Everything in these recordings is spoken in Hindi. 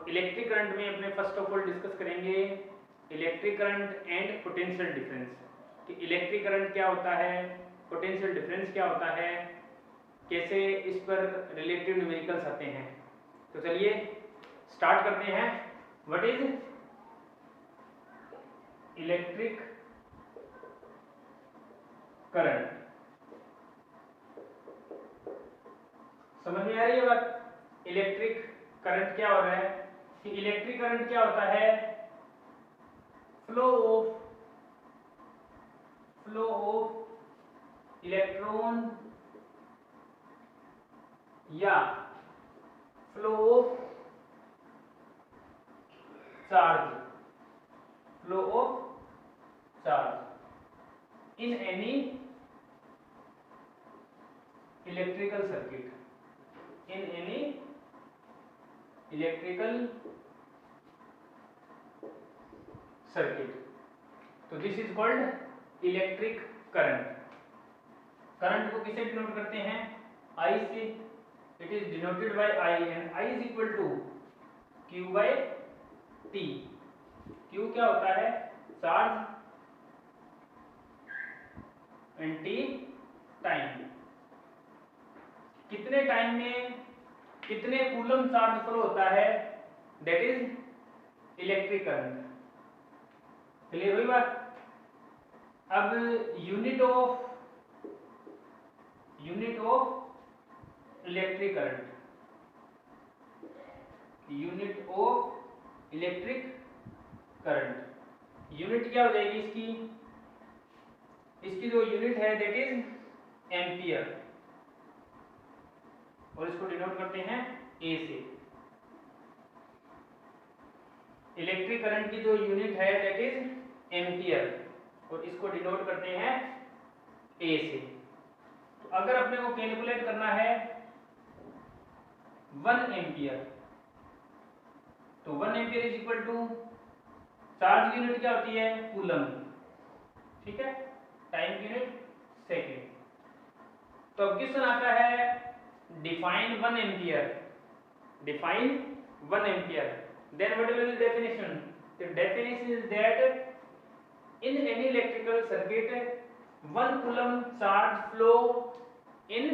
इलेक्ट्रिक करंट में अपने फर्स्ट ऑफ ऑल डिस्कस करेंगे electric current and potential difference कि इलेक्ट्रिक करंट क्या होता है, पोटेंशियल डिफरेंस क्या होता है, कैसे इस पर रिलेटिव न्यूमेरिकल्स आते हैं। तो चलिए स्टार्ट करते हैं। What is electric current? समझ में आ रही है बात? इलेक्ट्रिक करंट क्या हो रहा है कि इलेक्ट्रिक करंट क्या होता है, फ्लो ऑफ इलेक्ट्रॉन या flow of charge in any electrical circuit, तो this is called electric current. Current को किसे डिनोट करते हैं? आई से। It is denoted by I and I is equal to Q by T. Q क्या होता है? Charge and T time. कितने टाइम में कितने कूलम चार्ज फ्लो होता है, that is electric current. Clear हुई बात? अब unit of electric current, unit of electric current, unit क्या हो जाएगी इसकी? इसकी जो यूनिट है दैट इज एम्पियर और इसको डिनोट करते हैं ए से। इलेक्ट्रिक करंट की जो यूनिट है दैट इज एम्पियर और इसको डिनोट करते हैं ए से। तो अगर अपने को कैलकुलेट करना है 1 एम्पियर, तो 1 ampere is equal to, charge की यूनिट क्या होती है? कूलम, ठीक है, टाइम की यूनिट सेकेंड। तो अब क्वेश्चन आता है define 1 ampere, then what will be the definition? The definition is that in any electrical circuit 1 coulomb charge flow in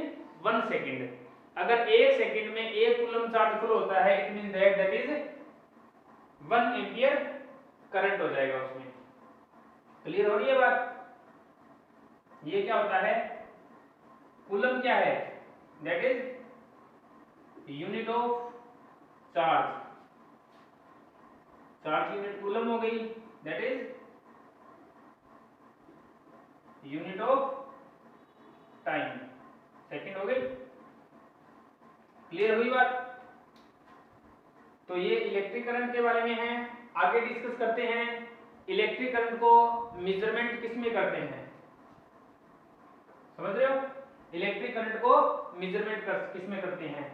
1 second. अगर 1 सेकंड में 1 कूलम चार्ज फ्लो होता है, it mean that is 1 ampere current हो जाएगा उसमें। क्लियर हो रही है बात? ये क्या होता है? कूलम क्या है? That is unit of charge, charge unit coulomb हो गई, that is unit of time second हो गई। क्लियर हुई बात? तो ये इलेक्ट्रिक करंट के बारे में है। आगे डिस्कस करते हैं इलेक्ट्रिक करंट को मेजरमेंट किस में करते हैं। समझ रहे हो? इलेक्ट्रिक करंट को मेजरमेंट किस में करते हैं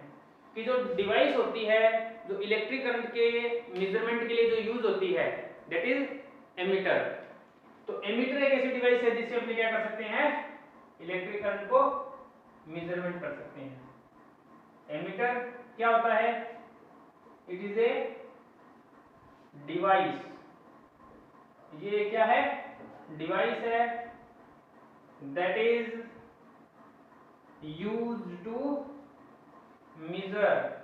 कि जो डिवाइस होती है जो इलेक्ट्रिक करंट के मेजरमेंट के लिए जो यूज होती है दैट इज एमीटर। तो एमीटर एक ऐसी डिवाइस है जिससे हम क्या कर सकते हैं? इलेक्ट्रिक करंट को मेजरमेंट कर सकते हैं। एमीटर क्या होता है? इट इज ए डिवाइस, ये क्या है? डिवाइस है that is used to measure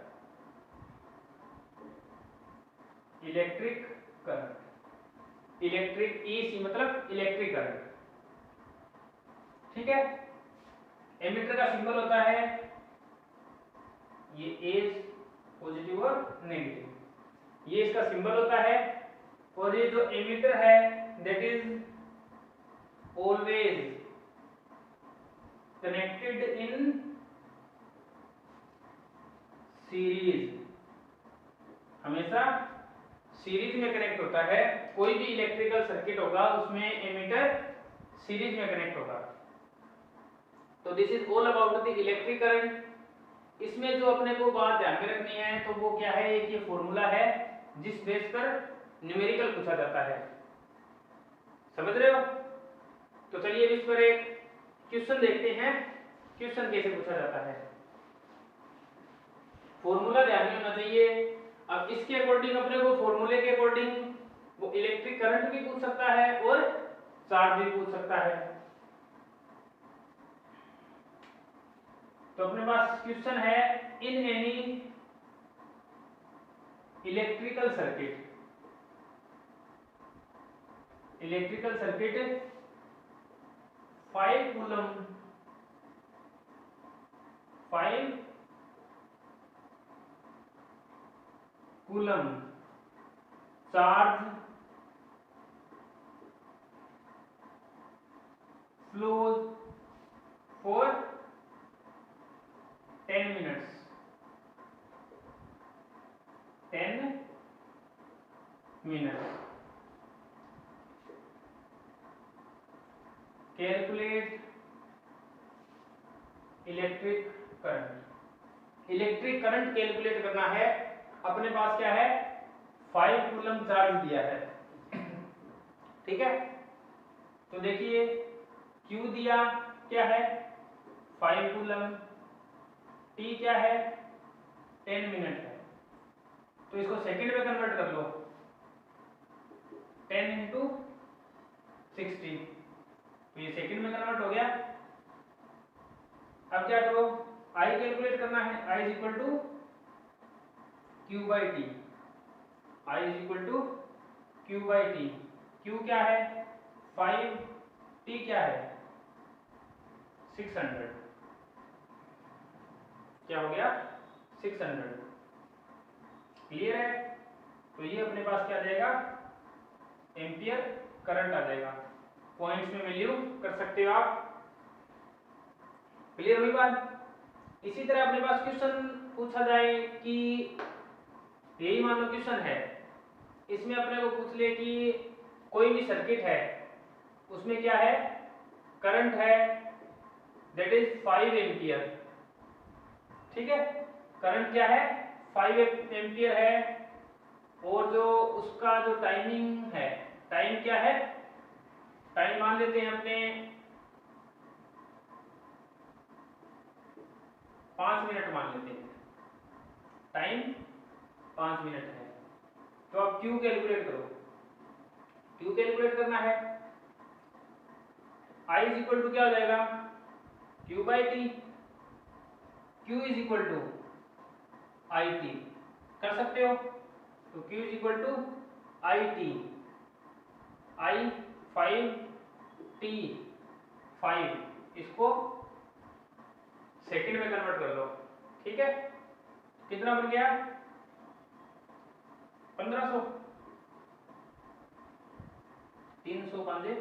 electric current. Electric AC मतलब इलेक्ट्रिक करंट, ठीक है। एमीटर का सिंबल होता है ये एज, पॉजिटिव और नेगेटिव, ये इसका सिंबल होता है। और ये जो एमीटर है that is always connected in series, हमेशा सीरीज में कनेक्ट होता है। कोई भी इलेक्ट्रिकल सर्किट होगा उसमें एमीटर सीरीज में कनेक्ट होगा। तो this is all about the electric current. इसमें जो अपने को बात ध्यान में रखनी है तो वो क्या है, एक ये फॉर्मूला है जिस बेस पर न्यूमेरिकल पूछा जाता है। समझ रहे हो? तो चलिए इस पर एक क्वेश्चन देखते हैं, क्वेश्चन कैसे पूछा जाता है। फॉर्मूला ध्यान में होना चाहिए। अब इसके अकॉर्डिंग अपने को फॉर्मूले के अकॉर्डिंग वो इलेक्ट्रिक करंट भी पूछ सकता है और चार्ज भी पूछ सकता है। तो अपने पास क्वेश्चन है, इन any electrical circuit 5 coulomb charge flows for 10 minutes 10 minutes calculate electric current calculate करना है। अपने पास क्या है, 5 कूलम चार्ज दिया है, ठीक है। तो देखिए Q दिया क्या है 5 कूलम, T क्या है 10 मिनट है, तो इसको सेकंड में कन्वर्ट कर लो, 10 इंटू 60, तो ये सेकंड में कन्वर्ट हो गया। अब क्या करो, I कैलकुलेट करना है, I is equal to Q by T, I is equal to Q by T. Q क्या है 5, T क्या है 600, क्या हो गया 600, क्लियर है। तो ये अपने पास क्या आ जाएगा, एम्पियर करंट आ जाएगा। पॉइंट्स में वैल्यू कर सकते हो आप, क्लियर हुई बात। इसी तरह अपने पास क्वेश्चन पूछा जाए कि यही मान लो क्वेश्चन है, इसमें अपने को पूछ ले कि कोई भी सर्किट है उसमें क्या है, करंट है दैट इज 5 एम्पियर, ठीक है। करंट क्या है 5 एम्पियर है, और जो उसका जो टाइमिंग है, टाइम क्या है, टाइम मान लेते हैं अपने 5 मिनट मान लेते हैं, टाइम 5 मिनट है। तो अब Q कैलकुलेट करो, Q कैलकुलेट करना है, I इज इक्वल टू क्या हो जाएगा Q by T, Q is equal to I T, कर सकते हो। तो Q is equal to I T, I 5 T 5, इसको सेकंड में कन्वर्ट कर लो, ठीक है। कितना बन गया 1500, 300 5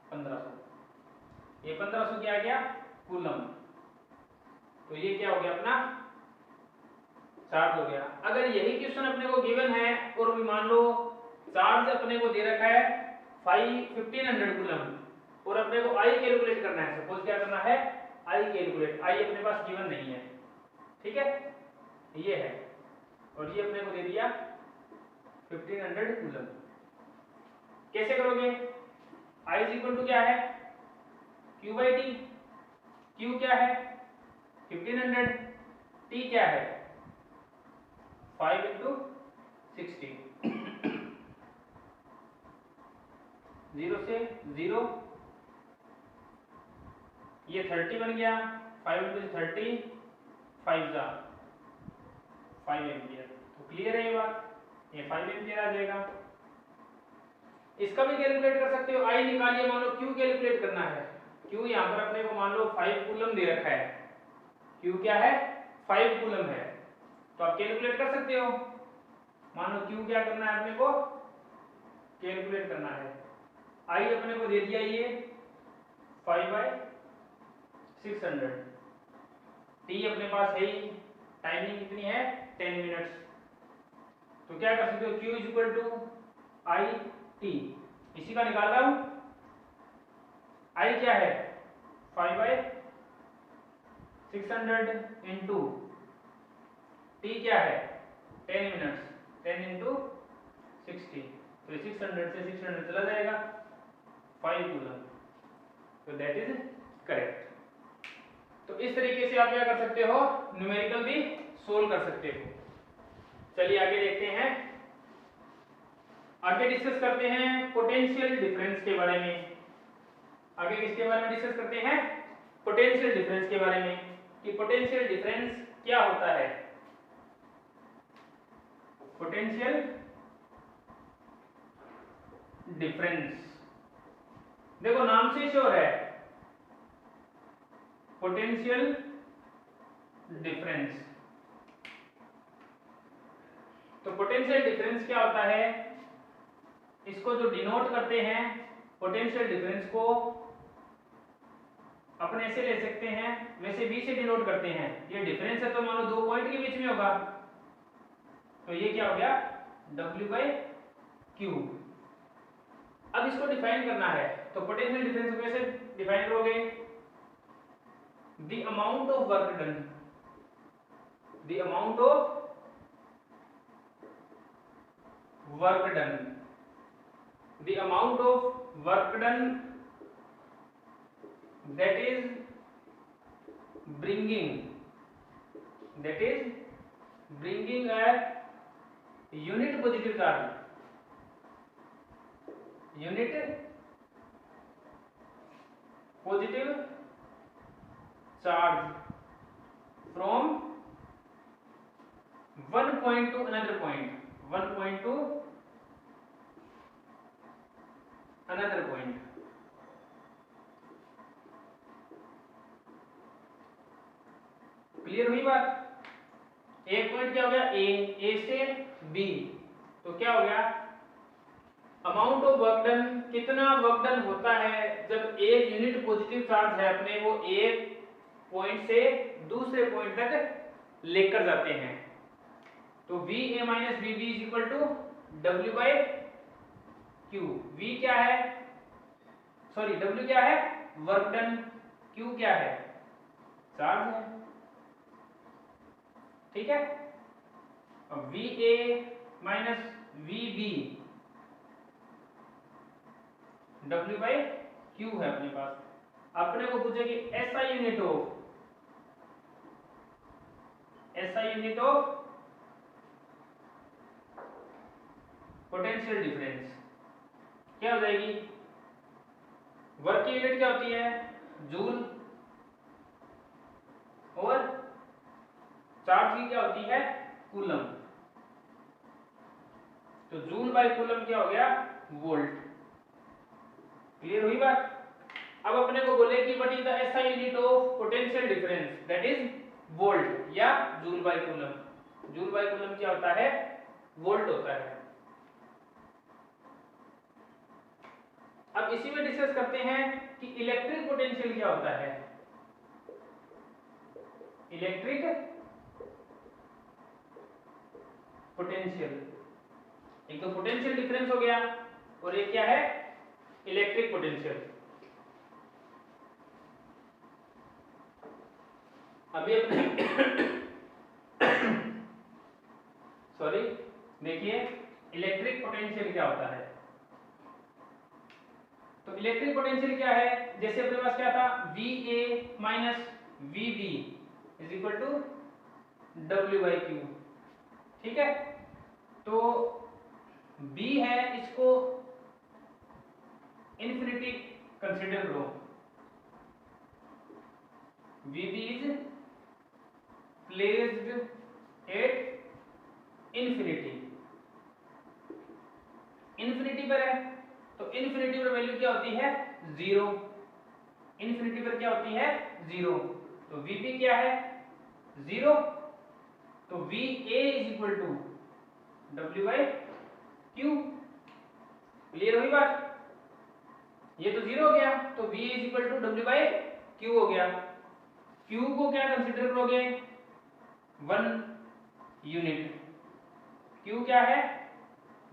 1500, ये 1500 क्या आ गया कूलम। तो ये क्या हो गया अपना चार्ज हो गया। अगर यही क्वेश्चन अपने को गिवन है और भी मान लो चार्ज अपने को दे रखा है 1500 कूलम और अपने को आई कैलकुलेट करना है, सपोज क्या करना है आई कैलकुलेट, आई अपने पास गिवन नहीं है, ठीक है, ये है, और ये अपने को दे दिया 1500 कूलम। कैसे करोगे, आई इज इक्वल टू क्या है Q बाई टी, Q क्या है 1500, T क्या है 5 इंटू 60, 0 से 0, ये 30 बन गया, 5 इंटू 30 5 जा 5 एम्पियर। तो क्लियर है ये बात, ये 5 एम्पियर आ जाएगा। इसका भी कैलकुलेट कर सकते हो, आई निकालिए, मान लो Q कैलकुलेट करना है, Q यहाँ पर अपने को मान लो 5 कूलम दे रखा है, Q क्या है 5 कूलम है, तो आप कैलकुलेट कर सकते हो। मान लो Q क्या करना है अपने को कैलकुलेट करना है, I अपने को दे दिया ये 5/600, T अपने पास है ही, टाइमिंग कितनी है 10 मिनट्स, तो क्या कर सकते हो Q is equal to I T, इसी का निकाल रहा हूं, I क्या है 5/600 इंटू T क्या है 10 मिनट्स, 10 इंटू 60, तो 600 से 600 चला जाएगा 5 कूलम, तो दैट इज करेक्ट। तो इस तरीके से आप क्या कर सकते हो, न्यूमेरिकल भी सोल्व कर सकते हो। चलिए आगे देखते हैं, आगे डिस्कस करते हैं पोटेंशियल डिफरेंस के बारे में। आगे किसके बारे में डिस्कस करते हैं? पोटेंशियल डिफरेंस के बारे में, कि पोटेंशियल डिफरेंस क्या होता है। पोटेंशियल डिफरेंस, देखो नाम से श्योर है, पोटेंशियल डिफरेंस। तो पोटेंशियल डिफरेंस क्या होता है, इसको जो डिनोट करते हैं पोटेंशियल डिफरेंस को अपने ऐसे ले सकते हैं, वैसे V से डिनोट करते हैं। ये डिफरेंस है तो मानो दो पॉइंट के बीच में होगा, तो ये क्या हो गया W/Q। अब इसको डिफाइन करना है, तो पोटेंशियल डिफरेंस को कैसे डिफाइन करोगे? The amount of work done, the amount of work done, the amount of work done that is bringing a unit positive charge, unit positive charge from one point to another point, one point to another point। Clear हुई बात? एक पॉइंट क्या हो गया ए से बी, तो क्या हो गया अमाउंट ऑफ वर्क डन, कितना वर्क डन होता है जब एक यूनिट पॉजिटिव चार्ज है अपने वो एक पॉइंट से दूसरे पॉइंट तक लेकर जाते हैं। तो VA minus VB is equal to W/Q। V क्या है, सॉरी W क्या है वर्क डन, Q क्या है चार्ज है, ठीक है। अब VA माइनस VB W/Q है अपने पास। अपने को पूछे कि SI unit of potential difference क्या हो जाएगी? वर्क की यूनिट क्या होती है जूल, और चार्ज की क्या होती है कूलम। तो जूल बाय कूलम क्या हो गया वोल्ट। क्लियर हुई बात? अब अपने को बोले कि what is the SI unit of potential difference, that is volt या joule by coulomb. Joule by coulomb क्या होता है वोल्ट होता है। अब इसी में डिस्कस करते हैं कि इलेक्ट्रिक पोटेंशियल क्या होता है। इलेक्ट्रिक पोटेंशियल, एक तो पोटेंशियल डिफरेंस हो गया और एक क्या है इलेक्ट्रिक पोटेंशियल। अभी अपने सॉरी देखिए इलेक्ट्रिक पोटेंशियल क्या होता है। तो इलेक्ट्रिक पोटेंशियल क्या है, जैसे अपने पास क्या था VA minus VB is equal to W/Q, ठीक है। तो B है, इसको इन्फिनिटी कंसीडर करो, VB is placed at infinity, infinity पर है, तो इन्फिनिटी पर वैल्यू क्या होती है जीरो, इन्फिनिटी पर क्या होती है जीरो। तो VB क्या है जीरो, तो VA is equal to W/Q। Clear हुई बात? ये तो जीरो हो गया, तो VA is equal to W/Q हो गया। Q को क्या कंसीडर करोगे 1 यूनिट, Q क्या है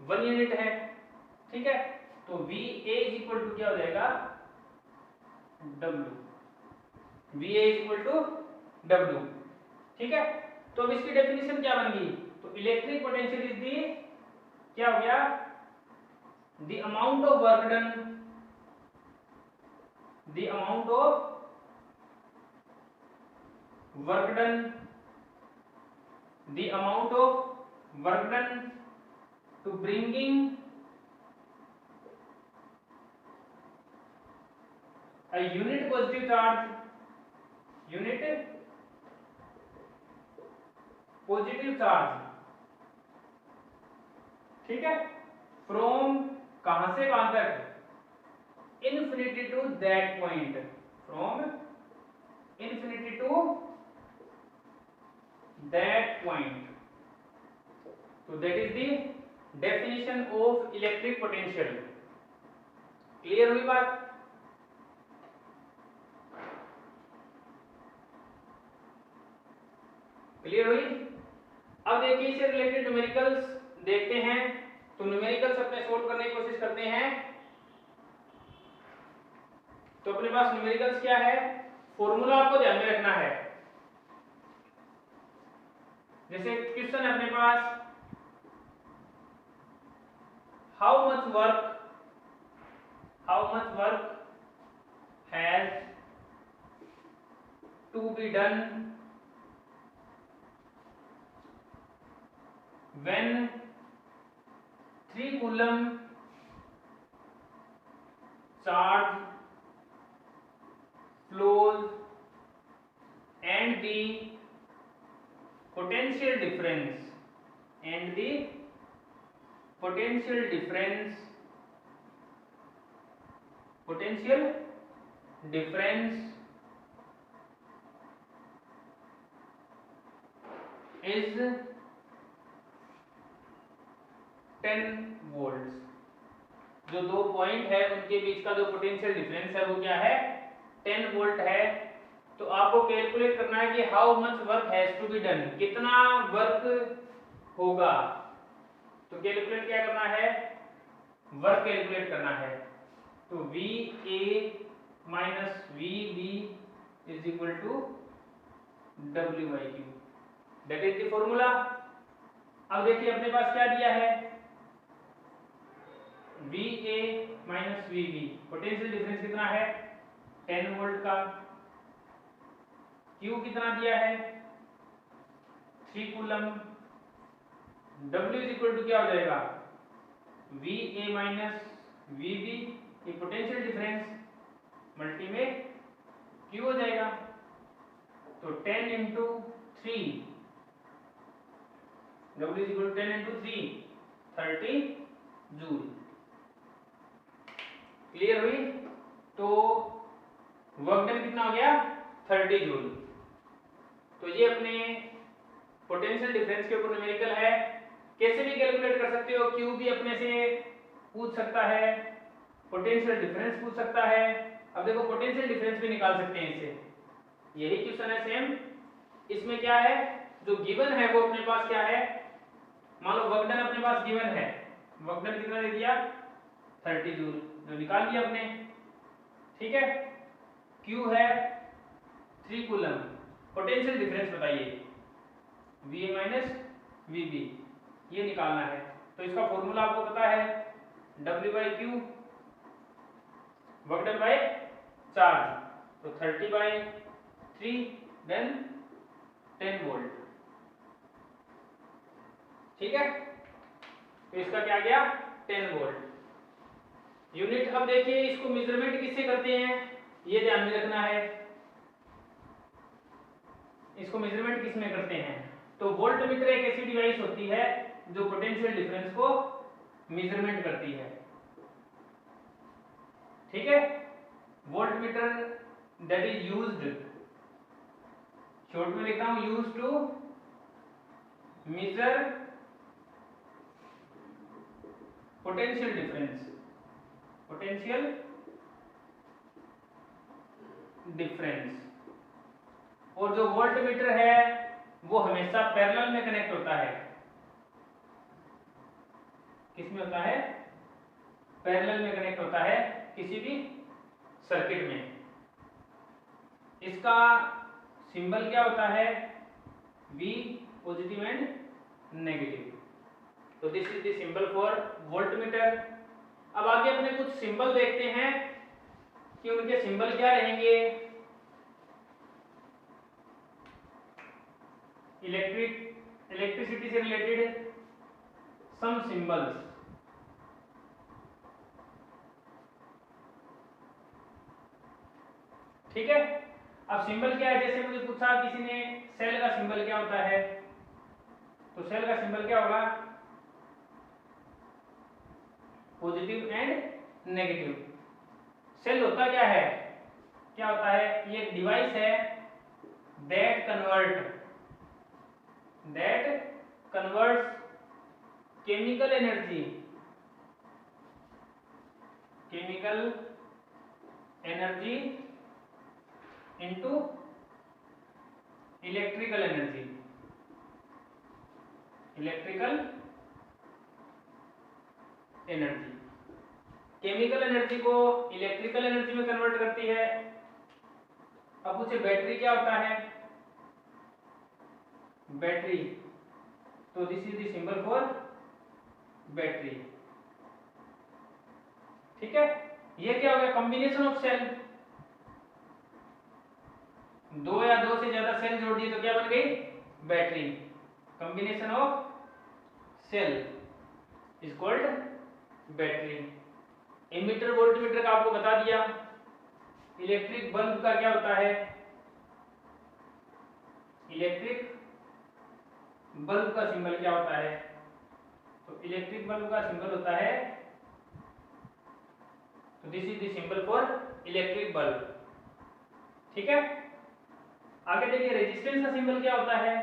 1 यूनिट है, ठीक है। तो VA इज इक्वल टू क्या हो जाएगा W, VA is equal to W, ठीक है। तो अब इसकी डेफिनेशन क्या बन गई, तो इलेक्ट्रिक पोटेंशियल इज दी क्या हो गया the amount of work done, the amount of work done, the amount of work done to bringing a unit positive charge ठीक है, फ्रॉम कहां से कहां तक, infinity to that point, from infinity to that point. तो that is the definition of electric potential. Clear हुई बात? क्लियर हुई? अब देखिए इससे रिलेटेड न्यूमेरिकल्स देखते हैं। तो न्यूमेरिकल्स अपने सोल्व करने की कोशिश करते हैं। तो अपने पास न्यूमेरिकल्स क्या है, फॉर्मूला आपको ध्यान में रखना है। जैसे क्वेश्चन है अपने पास, how much work has to be done when 3 coulomb charge flows and the potential difference is 10 volts. जो दो पॉइंट है उनके बीच का जो पोटेंशियल डिफरेंस है वो क्या है, 10 वोल्ट है। तो आपको कैलकुलेट करना है कि how much work has to be done, कितना वर्क होगा। तो कैलकुलेट क्या करना है, वर्क कैलकुलेट करना है। तो VA minus VB is equal to W/Q, that is the formula. अब देखिए अपने पास क्या दिया है, VA minus VB, potential difference कितना है 10 वोल्ट का। Q कितना दिया है 3 coulomb. W is equal to क्या हो जाएगा, VA माइनस VB, ये पोटेंशियल डिफरेंस मल्टी में Q हो जाएगा। तो 10 into 3, W is equal to 10 into 3, 30 joule. Clear हुई? तो वर्क डन कितना हो गया 30 जूल। तो ये अपने पोटेंशियल डिफरेंस के ऊपर न्यूमेरिकल है। कैसे भी कैलकुलेट कर सकते हो, क्यू भी अपने से पूछ सकता है, पोटेंशियल डिफरेंस पूछ सकता है। अब देखो पोटेंशियल डिफरेंस भी निकाल सकते हैं इससे, यही क्वेश्चन है सेम। इसमें क्या है, जो गिवन है वो अपने पास क्या है, मान लो वर्क डन अपने पास गिवन है, वर्क डन कितना दे दिया 30 जूल, जो निकाल लिया अपने। ठीक है, Q है 3 कूलम, पोटेंशियल डिफरेंस बताइए VA माइनस VB, ये निकालना है। तो इसका फॉर्मूला आपको पता है W/Q, work done by charge. तो 30/3 देन 10 वोल्ट। ठीक है, तो इसका क्या गया 10 वोल्ट। यूनिट अब देखिए इसको मेजरमेंट किससे करते हैं, ये ध्यान में रखना है। इसको मेजरमेंट किस में करते हैं, तो वोल्ट मीटर एक ऐसी डिवाइस होती है जो पोटेंशियल डिफरेंस को मेजरमेंट करती है। ठीक है, volt meter that is used, short में लिखता हूं, used to measure potential difference. और जो वोल्ट मीटर है वो हमेशा पैरेलल में कनेक्ट होता है। किसमें होता है, पैरेलल में कनेक्ट होता है किसी भी सर्किट में। इसका सिंबल क्या होता है, V पॉजिटिव एंड नेगेटिव। तो this is the symbol for volt meter. अब आगे अपने कुछ सिंबल देखते हैं कि उनके सिंबल क्या रहेंगे। इलेक्ट्रिसिटी से रिलेटेड some symbols. ठीक है, अब सिंबल क्या है, जैसे मुझे पूछा किसी ने सेल का सिंबल क्या होता है, तो सेल का सिंबल क्या होगा, पॉजिटिव एंड नेगेटिव। सेल होता क्या है, क्या होता है, ये एक डिवाइस है that converts chemical energy into electrical energy. Chemical energy को इलेक्ट्रिकल एनर्जी में कन्वर्ट करती है। अब पूछे बैटरी क्या होता है, बैटरी, तो this is the symbol for battery. ठीक है, ये क्या हो गया, कॉम्बिनेशन ऑफ सेल, दो या दो से ज्यादा सेल जोड़ दिए तो क्या बन गई, battery. Combination of cell is called battery. Ammeter voltmeter का आपको बता दिया। इलेक्ट्रिक बल्ब का क्या होता है, इलेक्ट्रिक बल्ब का सिंबल क्या होता है, तो इलेक्ट्रिक बल्ब का सिंबल होता है, तो this is the symbol for electric bulb. ठीक है, आगे देखिए रेजिस्टेंस का सिंबल क्या होता है,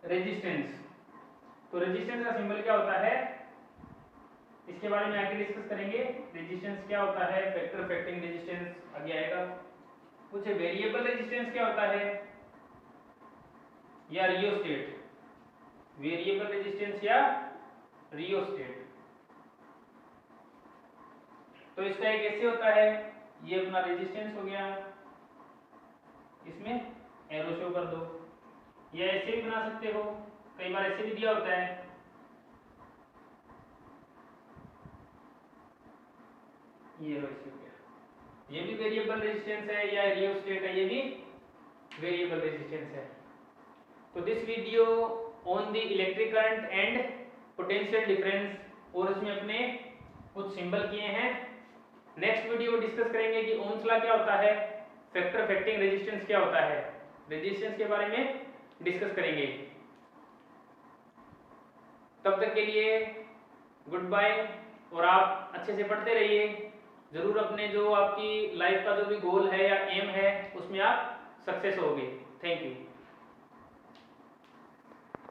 रेजिस्टेंस, तो रेजिस्टेंस का सिंबल क्या होता है, इसके बारे में आगे डिस्कस करेंगे। रेजिस्टेंस क्या होता है, फैक्टर फैक्टिंग रेजिस्टेंस आगे आएगा। कुछ वेरिएबल रेजिस्टेंस क्या होता है, या रियोस्टेट, वेरिएबल रेजिस्टेंस या रियोस्टेट। तो इसका एक ऐसे होता है, ये अपना रेजिस्टेंस हो गया, इसमें एरो शो कर दो, या ऐसे भी बना सकते हो, कई बार ऐसे भी दिया होता है, ये ऐसे हो गया, ये भी वेरिएबल रेजिस्टेंस है, या रियोस्टेट है, ये भी वेरिएबल रेजिस्टेंस है। तो this video on the electric current and potential difference, और इसमें अपने कुछ सिंबल किए हैं। नेक्स्ट वीडियो में डिस्कस करेंगे कि ओम्स लॉ क्या होता है, फैक्टर फैक्टिंग रेजिस्टेंस क्या होता है, रेजिस्टेंस के बारे में डिस्कस करेंगे। तब तक के लिए गुड बाय, और आप अच्छे से पढ़ते रहिए। जरूर अपने जो आपकी लाइफ का जो भी गोल है या एम है उसमें आप सक्सेस होगे। Thank you.